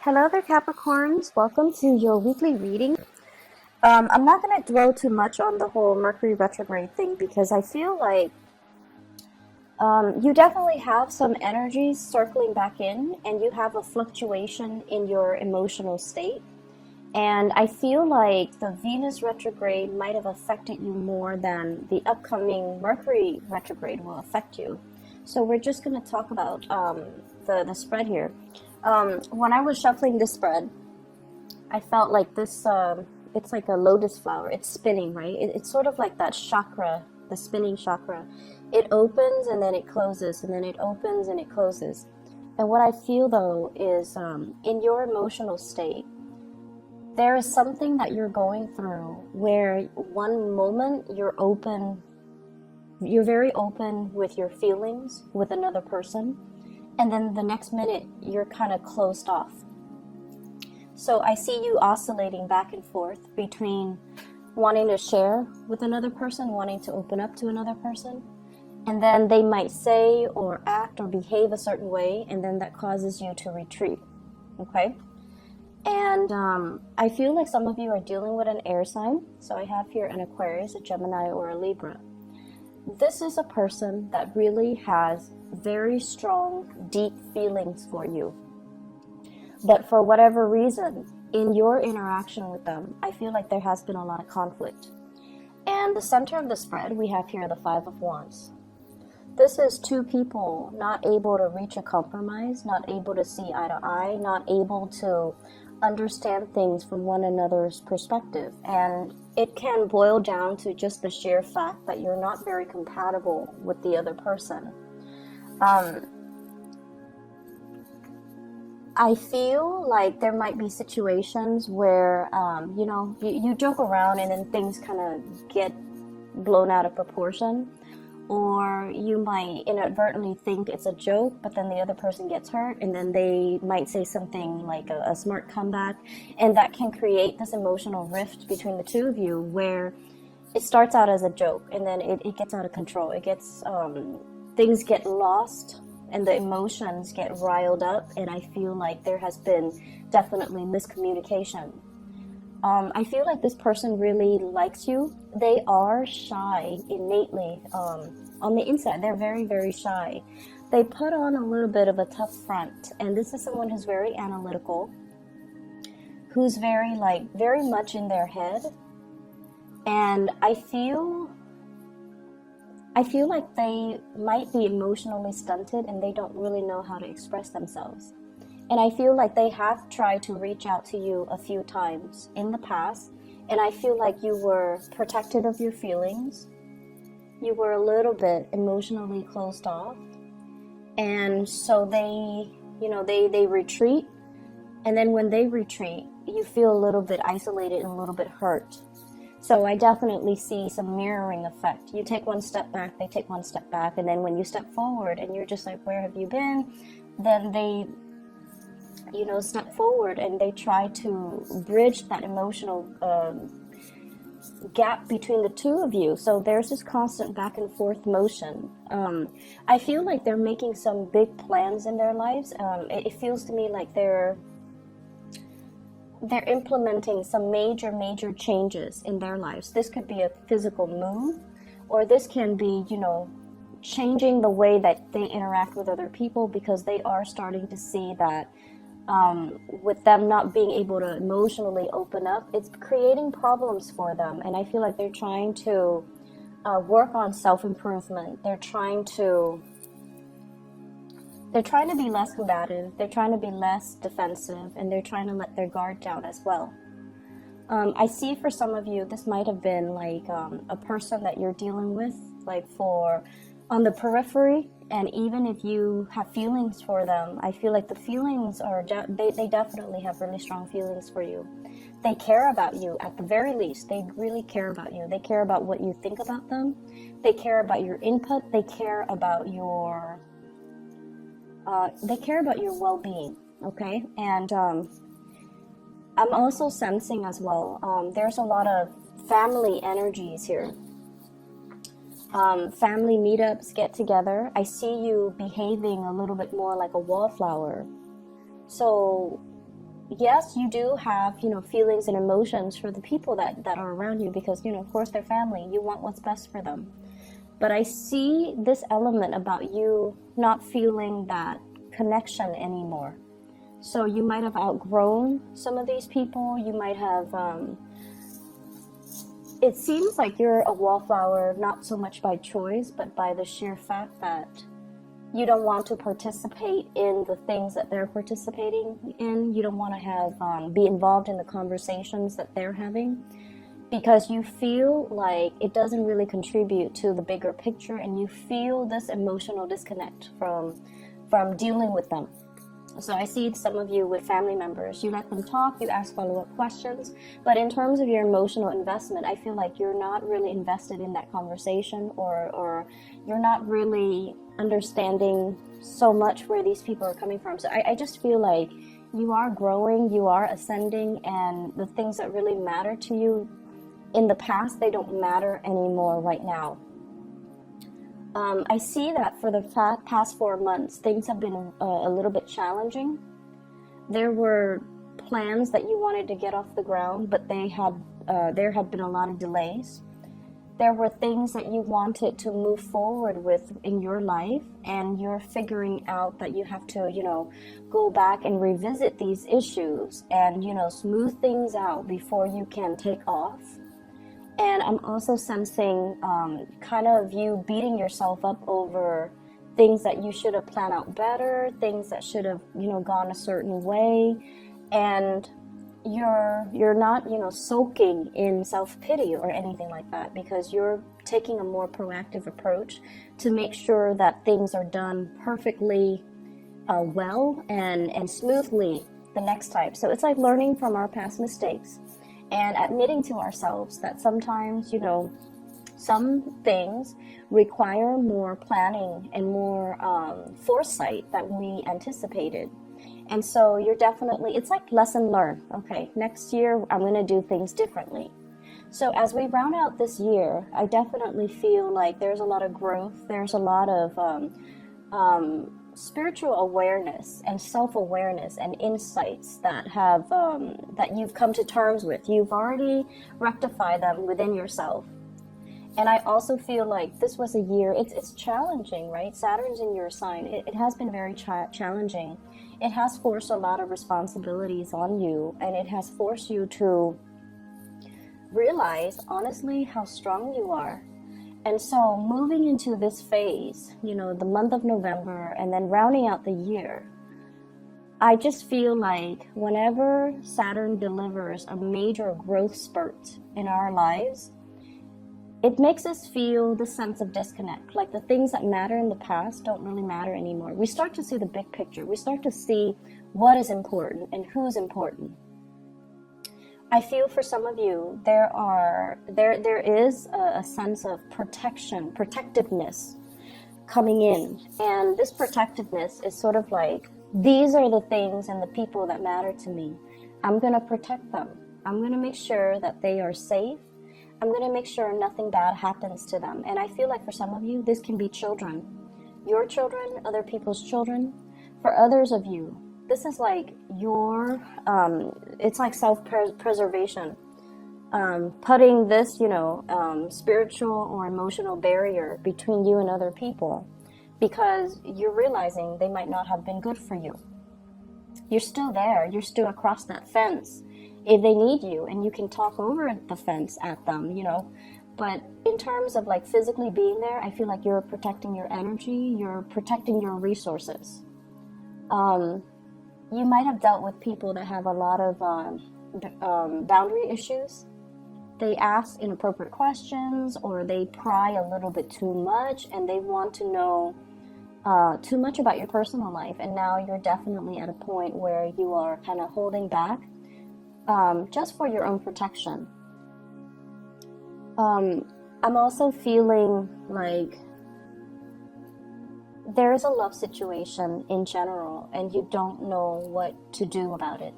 Hello there, Capricorns. Welcome to your weekly reading. I'm not going to dwell too much on the whole Mercury retrograde thing because I feel like you definitely have some energies circling back in and you have a fluctuation in your emotional state. And I feel like the Venus retrograde might have affected you more than the upcoming Mercury retrograde will affect you. So we're just going to talk about the spread here. When I was shuffling the spread, I felt like this, it's like a lotus flower. It's spinning, right? It's sort of like that chakra, the spinning chakra. It opens and then it closes, and then it opens and it closes. And what I feel though is in your emotional state, there is something that you're going through where one moment you're very open with your feelings with another person, and then the next minute you're kind of closed off. So I see you oscillating back and forth between wanting to share with another person, wanting to open up to another person, and then they might say or act or behave a certain way, and then that causes you to retreat. Okay? And I feel like some of you are dealing with an air sign. So I have here an Aquarius, a Gemini, or a Libra. This is a person that really has very strong, deep feelings for you. But for whatever reason, in your interaction with them, I feel like there has been a lot of conflict. And the center of the spread, we have here the Five of Wands. This is two people not able to reach a compromise, not able to see eye to eye, not able to understand things from one another's perspective. And it can boil down to just the sheer fact that you're not very compatible with the other person. I feel like there might be situations where, you joke around and then things kind of get blown out of proportion. Or you might inadvertently think it's a joke, but then the other person gets hurt, and then they might say something like a smart comeback, and that can create this emotional rift between the two of you where it starts out as a joke, and then it gets out of control. It gets, things get lost, and the emotions get riled up, and I feel like there has been definitely miscommunication. I feel like this person really likes you. They are shy innately. On the inside, they're very, very shy. They put on a little bit of a tough front. And this is someone who's very analytical, who's very much in their head. And I feel like they might be emotionally stunted and they don't really know how to express themselves. And I feel like they have tried to reach out to you a few times in the past. And I feel like you were protective of your feelings. You were a little bit emotionally closed off. And so they retreat. And then when they retreat, you feel a little bit isolated and a little bit hurt. So I definitely see some mirroring effect. You take one step back, they take one step back. And then when you step forward and you're just like, where have you been? Then they step forward and they try to bridge that emotional gap between the two of you. So there's this constant back and forth motion. I feel like they're making some big plans in their lives. It feels to me like they're implementing some major changes in their lives. This could be a physical move, or this can be, changing the way that they interact with other people, because they are starting to see that with them not being able to emotionally open up, it's creating problems for them. And I feel like they're trying to work on self-improvement. They're trying to be less combative. They're trying to be less defensive, and they're trying to let their guard down as well. I see for some of you, this might have been like a person that you're dealing with, like on the periphery. And even if you have feelings for them, I feel like the feelings are, they definitely have really strong feelings for you. They care about you at the very least. They really care about you. They care about what you think about them. They care about your input. They care about your well-being, okay? And I'm also sensing as well, there's a lot of family energies here. Family meetups, get together. I see you behaving a little bit more like a wallflower. So yes, you do have, feelings and emotions for the people that are around you because, of course, they're family. You want what's best for them. But I see this element about you not feeling that connection anymore. So you might have outgrown some of these people. You might have, it seems like you're a wallflower, not so much by choice, but by the sheer fact that you don't want to participate in the things that they're participating in. You don't want to have be involved in the conversations that they're having because you feel like it doesn't really contribute to the bigger picture, and you feel this emotional disconnect from dealing with them. So I see some of you with family members, you let them talk, you ask follow-up questions, but in terms of your emotional investment, I feel like you're not really invested in that conversation, or you're not really understanding so much where these people are coming from. So I just feel like you are growing, you are ascending, and the things that really matter to you in the past, they don't matter anymore right now. I see that for the past 4 months, things have been a little bit challenging. There were plans that you wanted to get off the ground, but there had been a lot of delays. There were things that you wanted to move forward with in your life, and you're figuring out that you have to, go back and revisit these issues and, smooth things out before you can take off. And I'm also sensing kind of you beating yourself up over things that you should have planned out better, things that should have, gone a certain way. And you're not, soaking in self-pity or anything like that, because you're taking a more proactive approach to make sure that things are done perfectly well and smoothly the next time. So it's like learning from our past mistakes and admitting to ourselves that sometimes, some things require more planning and more foresight than we anticipated. And so you're definitely, it's like lesson learned. Okay, next year I'm going to do things differently. So as we round out this year, I definitely feel like there's a lot of growth. There's a lot of spiritual awareness and self-awareness and insights that have that you've come to terms with. You've already rectified them within yourself. And I also feel like this was a year, it's challenging, right? Saturn's in your sign. It has been very challenging. It has forced a lot of responsibilities on you, and it has forced you to realize, honestly, how strong you are. And so moving into this phase, the month of November and then rounding out the year, I just feel like whenever Saturn delivers a major growth spurt in our lives, it makes us feel the sense of disconnect. Like the things that matter in the past don't really matter anymore. We start to see the big picture. We start to see what is important and who's important. I feel for some of you, there is a sense of protectiveness coming in. And this protectiveness is sort of like, these are the things and the people that matter to me. I'm going to protect them. I'm going to make sure that they are safe. I'm going to make sure nothing bad happens to them. And I feel like for some of you, this can be children. Your children, other people's children. For others of you, this is like it's like self-preservation. Putting this, spiritual or emotional barrier between you and other people, because you're realizing they might not have been good for you. You're still there. You're still across that fence if they need you, and you can talk over the fence at them, But in terms of like physically being there, I feel like you're protecting your energy. You're protecting your resources. You might have dealt with people that have a lot of boundary issues. They ask inappropriate questions, or they pry a little bit too much, and they want to know too much about your personal life. And now you're definitely at a point where you are kind of holding back just for your own protection. I'm also feeling like there is a love situation in general, and you don't know what to do about it.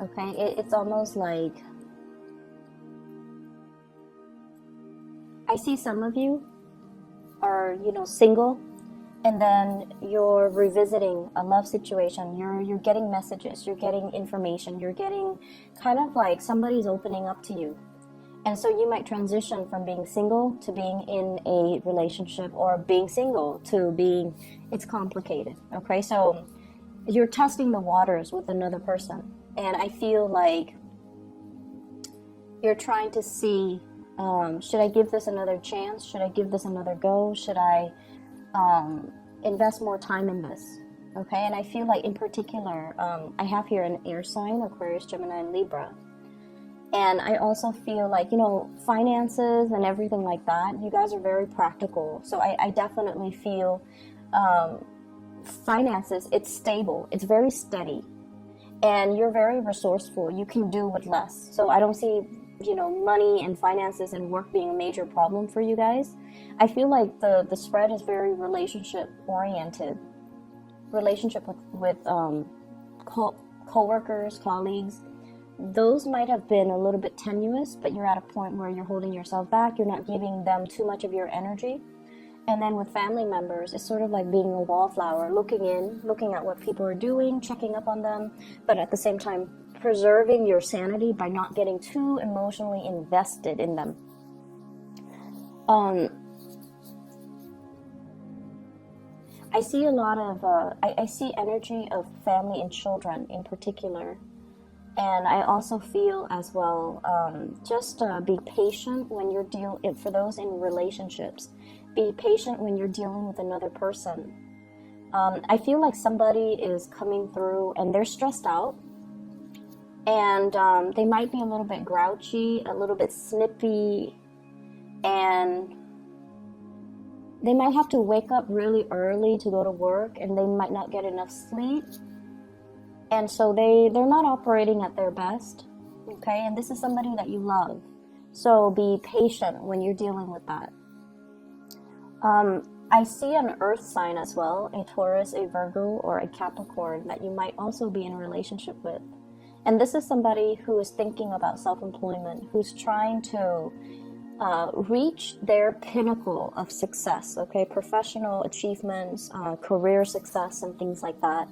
Okay, it's almost like I see some of you are, single, and then you're revisiting a love situation. You're getting messages, you're getting information, you're getting kind of like somebody's opening up to you. And so you might transition from being single to being in a relationship, or being single to being, it's complicated, okay? So you're testing the waters with another person. And I feel like you're trying to see, should I give this another chance? Should I give this another go? Should I invest more time in this? Okay, and I feel like in particular, I have here an air sign, Aquarius, Gemini, and Libra. And I also feel like, you know, finances and everything like that, you guys are very practical. So I definitely feel finances, it's stable, it's very steady. And you're very resourceful. You can do with less. So I don't see, you know, money and finances and work being a major problem for you guys. I feel like the spread is very relationship oriented. Relationship with co-workers, colleagues. Those might have been a little bit tenuous, but you're at a point where you're holding yourself back. You're not giving them too much of your energy. And then with family members, it's sort of like being a wallflower, looking in, looking at what people are doing, checking up on them, but at the same time, preserving your sanity by not getting too emotionally invested in them. I see a lot of, I see energy of family and children in particular. And I also feel as well, just be patient when you're for those in relationships, be patient when you're dealing with another person. I feel like somebody is coming through and they're stressed out, and they might be a little bit grouchy, a little bit snippy, and they might have to wake up really early to go to work, and they might not get enough sleep. And so they're not operating at their best, okay? And this is somebody that you love. So be patient when you're dealing with that. I see an earth sign as well, a Taurus, a Virgo, or a Capricorn that you might also be in a relationship with. And this is somebody who is thinking about self-employment, who's trying to reach their pinnacle of success, okay? Professional achievements, career success, and things like that.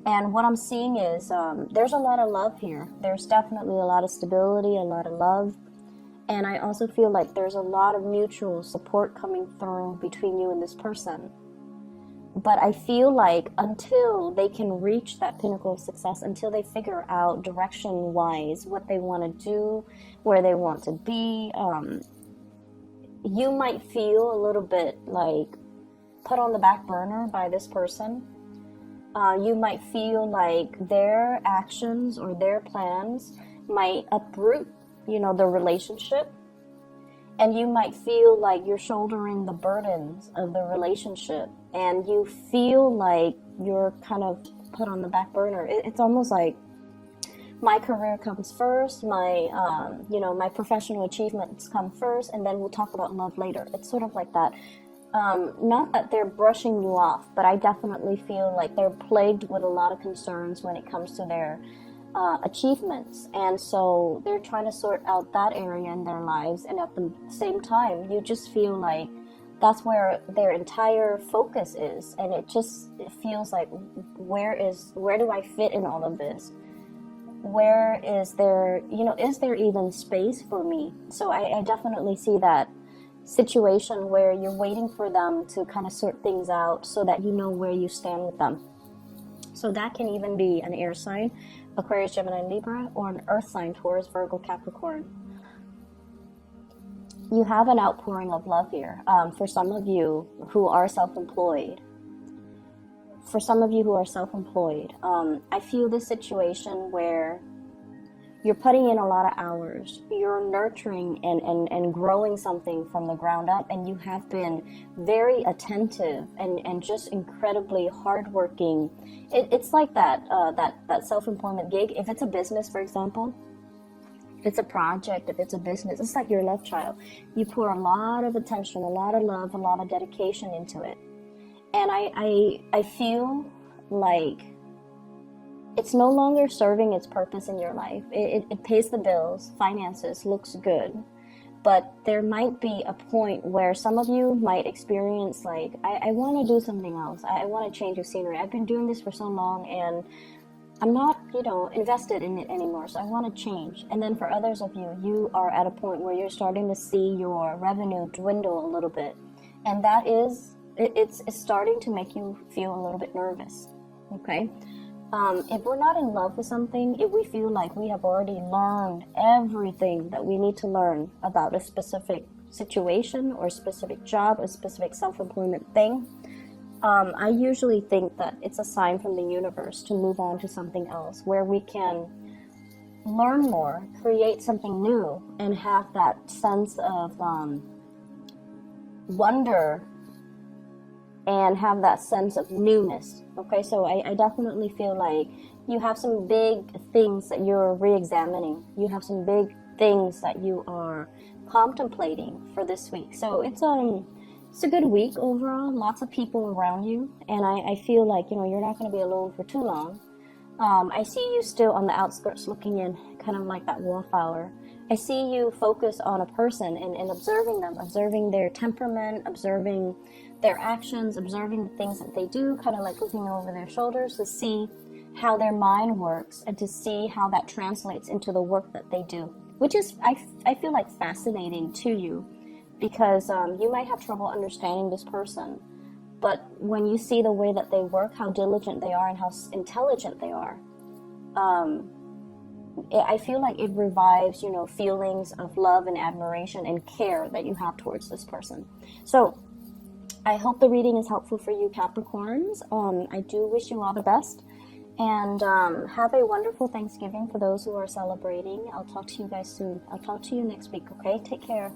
And what I'm seeing is there's a lot of love here. There's definitely a lot of stability, a lot of love. And I also feel like there's a lot of mutual support coming through between you and this person. But I feel like until they can reach that pinnacle of success, until they figure out direction-wise what they want to do, where they want to be, you might feel a little bit like put on the back burner by this person. You might feel like their actions or their plans might uproot, you know, the relationship. And you might feel like you're shouldering the burdens of the relationship. And you feel like you're kind of put on the back burner. It's almost like my career comes first, my, my professional achievements come first, and then we'll talk about love later. It's sort of like that. Not that they're brushing you off, but I definitely feel like they're plagued with a lot of concerns when it comes to their achievements. And so they're trying to sort out that area in their lives. And at the same time, you just feel like that's where their entire focus is. And it feels like, where do I fit in all of this? Where is there, is there even space for me? So I definitely see that situation where you're waiting for them to kind of sort things out so that you know where you stand with them. So that can even be an air sign, Aquarius, Gemini, Libra, or an earth sign, Taurus, Virgo, Capricorn. You have an outpouring of love here. For some of you who are self-employed, I feel this situation where you're putting in a lot of hours. You're nurturing and growing something from the ground up, and you have been very attentive and just incredibly hardworking. It's like that self-employment gig. If it's a business, for example, if it's a project, if it's a business, it's like your love child. You pour a lot of attention, a lot of love, a lot of dedication into it. And I feel like it's no longer serving its purpose in your life. It pays the bills, finances, looks good, but there might be a point where some of you might experience like, I want to do something else. I want to change of scenery. I've been doing this for so long and I'm not, invested in it anymore, so I want to change. And then for others of you, you are at a point where you're starting to see your revenue dwindle a little bit. And that is, it's starting to make you feel a little bit nervous, okay? If we're not in love with something, if we feel like we have already learned everything that we need to learn about a specific situation or a specific job, a specific self-employment thing, I usually think that it's a sign from the universe to move on to something else where we can learn more, create something new, and have that sense of wonder and have that sense of newness. Okay, so I definitely feel like you have some big things that you're re-examining. You have some big things that you are contemplating for this week. So it's a good week overall. Lots of people around you, and I feel like you're not going to be alone for too long. I see you still on the outskirts looking in, kind of like that wallflower. I see you focus on a person and observing them, observing their temperament, observing their actions, observing the things that they do, kind of like looking over their shoulders to see how their mind works and to see how that translates into the work that they do, which is, I feel like, fascinating to you, because you might have trouble understanding this person, but when you see the way that they work, how diligent they are and how intelligent they are, I feel like it revives, feelings of love and admiration and care that you have towards this person. So I hope the reading is helpful for you, Capricorns. I do wish you all the best, and have a wonderful Thanksgiving for those who are celebrating. I'll talk to you guys soon. I'll talk to you next week, okay? Take care.